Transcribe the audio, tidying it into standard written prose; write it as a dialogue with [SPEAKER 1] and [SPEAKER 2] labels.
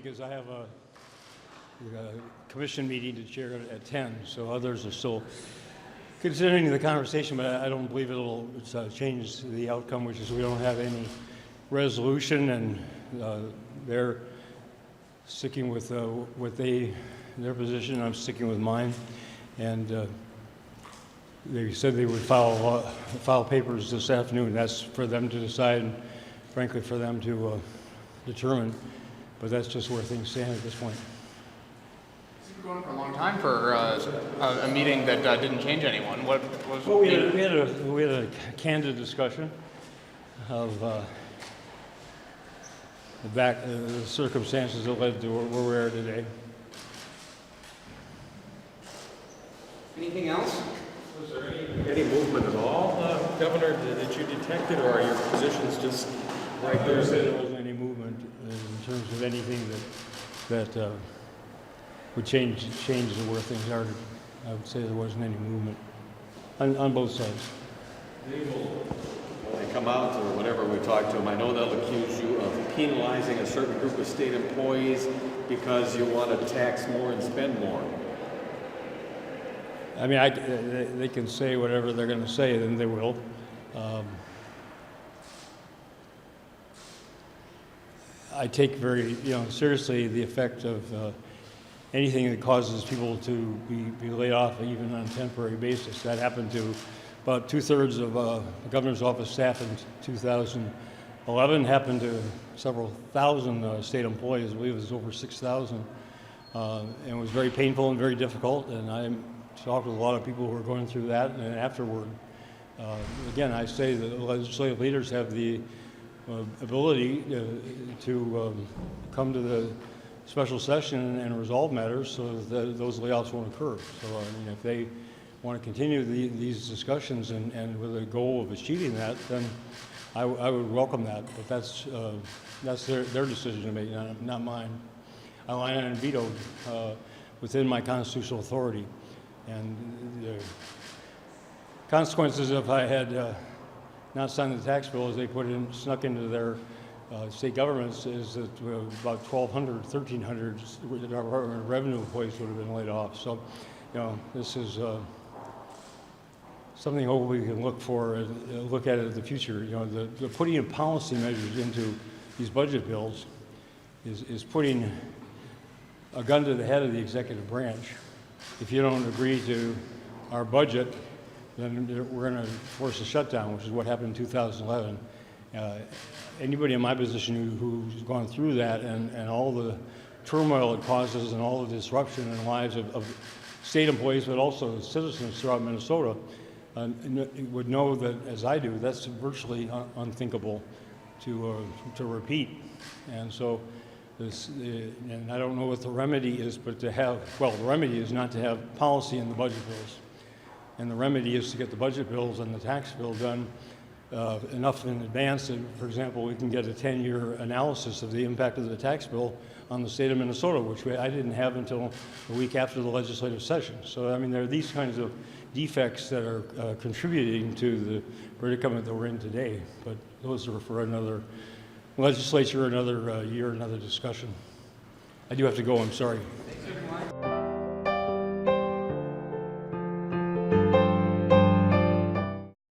[SPEAKER 1] because I have a commission meeting to chair at 10, so others are still considering the conversation, but I don't believe it'll change the outcome, which is we don't have any resolution, and they're sticking with their position. I'm sticking with mine, and they said they would file papers this afternoon. That's for them to decide, and frankly, for them to determine. But that's just where things stand at this point.
[SPEAKER 2] It's been going for a long time for a meeting that didn't change anyone. What was?
[SPEAKER 1] Well, we had a candid discussion of the circumstances that led to where we are today.
[SPEAKER 2] Anything else?
[SPEAKER 3] Was there any movement at all, Governor, that you detected, or are your positions just right there?
[SPEAKER 1] There wasn't any movement in terms of anything that would change where things are. I would say there wasn't any movement on both sides.
[SPEAKER 4] When they come out or whatever we talk to them, I know they'll accuse you of penalizing a certain group of state employees because you want to tax more and spend more.
[SPEAKER 1] I mean, they can say whatever they're going to say, then they will. I take very seriously the effect of anything that causes people to be laid off, even on a temporary basis. That happened to about 2/3 of the governor's office staff in 2011. Happened to several thousand state employees. I believe it was over 6,000, and it was very painful and very difficult. And I talked with a lot of people who were going through that, and afterward, again, I say that the legislative leaders have the ability to come to the special session and resolve matters so that those layoffs won't occur. So, I mean, if they want to continue these discussions and with a goal of achieving that, then I would welcome that. But that's their decision to make, not mine. I line and veto within my constitutional authority. And the consequences if I had not signed the tax bill as they snuck into their state governments is that about 1,200, 1,300 Department of Revenue employees would have been laid off. So, this is something hopefully we can look at it in the future. The putting in policy measures into these budget bills is putting a gun to the head of the executive branch. If you don't agree to our budget, then we're going to force a shutdown, which is what happened in 2011. Anybody in my position who's gone through that and all the turmoil it causes and all the disruption in the lives of state employees, but also citizens throughout Minnesota, would know that, as I do, that's virtually unthinkable to repeat. And so, and I don't know what the remedy is, but the remedy is not to have policy in the budget bills. And the remedy is to get the budget bills and the tax bill done enough in advance that, for example, we can get a 10-year analysis of the impact of the tax bill on the state of Minnesota, which I didn't have until a week after the legislative session. So, I mean, there are these kinds of defects that are contributing to the predicament that we're in today. But those are for another legislature, another year, another discussion. I do have to go, I'm sorry.